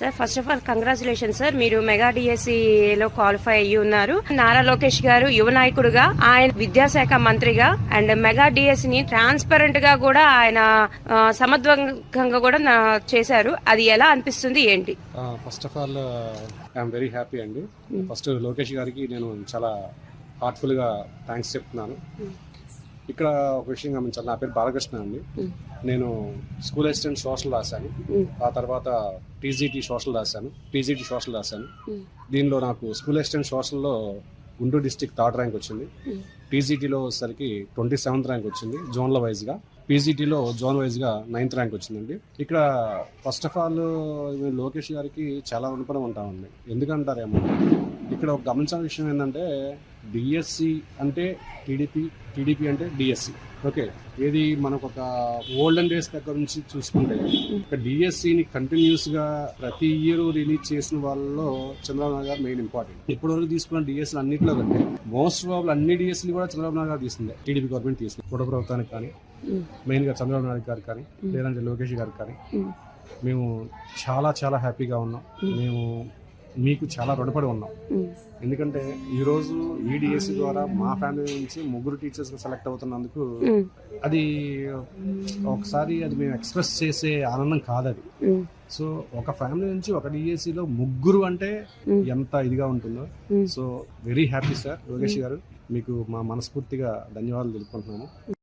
Sir first of all congratulation sir, మీరు mega డిఎస్సిలో qualify అయ్యి ఉన్నారు. నారా లోకేష్ గారు యువ నాయకుడుగా, ఆయన విద్యాశాఖ మంత్రిగా అండ్ మెగా డిఎస్సిని ట్రాన్స్పరెంట్ గా కూడా ఆయన సమర్థవంతంగా కూడా చేశారు. అది ఎలా అనిపిస్తుంది ఏంటి? First of all I'm very happy అండి. ఫస్ట్ లోకేష్ గారికి నేను చాలా హార్ట్ఫుల్ గా థ్యాంక్స్ చెప్తున్నాను. ఇక్కడ ఒక విషయం గమనించాలి, నా పేరు బాలకృష్ణ అండి. నేను స్కూల్ అసిస్టెంట్ సోషల్ రాశాను, ఆ తర్వాత టీజీటీ సోషల్ రాశాను. దీనిలో నాకు స్కూల్ అసిస్టెంట్ సోషల్లో గుంటూరు డిస్టిక్ 3rd ర్యాంక్ వచ్చింది. టీజీటీలో వచ్చేసరికి 27th ర్యాంక్ వచ్చింది జోన్ల వైజ్గా. పీజీటీలో జోన్ వైజ్గా 9th ర్యాంక్ వచ్చిందండి. ఇక్కడ ఫస్ట్ ఆఫ్ ఆల్ లోకేష్ గారికి చాలా రుణపడి ఉంటామండి. ఎందుకంటారేమో, ఇక్కడ ఒక గమనించిన విషయం ఏంటంటే డిఎస్సి అంటే టీడీపీ అంటే డిఎస్సి. ఓకే, ఏది మనకు ఒక ఓల్డెన్ డేస్ దగ్గర నుంచి చూసుకుంటే ఒక డిఎస్సిని కంటిన్యూస్ గా ప్రతి ఇయర్ రిలీజ్ చేసిన వాళ్ళలో చంద్రబాబు నాయుడు గారు మెయిన్ ఇంపార్టెంట్. ఇప్పటివరకు తీసుకున్న డిఎస్సీ అన్నింటిలో కంటే మోస్ట్ ప్రాబుల్ అన్ని డిఎస్సీలు కూడా చంద్రబాబు నాయుడు గారు తీసిందే, టీడీపీ గవర్నమెంట్ తీసింది. కుటుంబ ప్రభుత్వానికి కానీ, మెయిన్ గా చంద్రబాబు నాయుడు గారు కానీ, లేదంటే లోకేష్ గారు కానీ మేము చాలా చాలా హ్యాపీగా ఉన్నాం. మేము మీకు చాలా రుణపడి ఉన్నాం. ఎందుకంటే ఈరోజు ఈ డిఎస్సి ద్వారా మా ఫ్యామిలీ నుంచి 3 టీచర్స్ సెలెక్ట్ అవుతున్నందుకు అది ఒకసారి అది మేము ఎక్స్ప్రెస్ చేసే ఆనందం కాదది. సో ఒక ఫ్యామిలీ నుంచి ఒక డిఎస్సిలో 3 అంటే ఎంత ఇదిగా ఉంటుందో. So very happy sir Lokesh గారు, మీకు మా మనస్ఫూర్తిగా ధన్యవాదాలు తెలుపుకుంటున్నాము.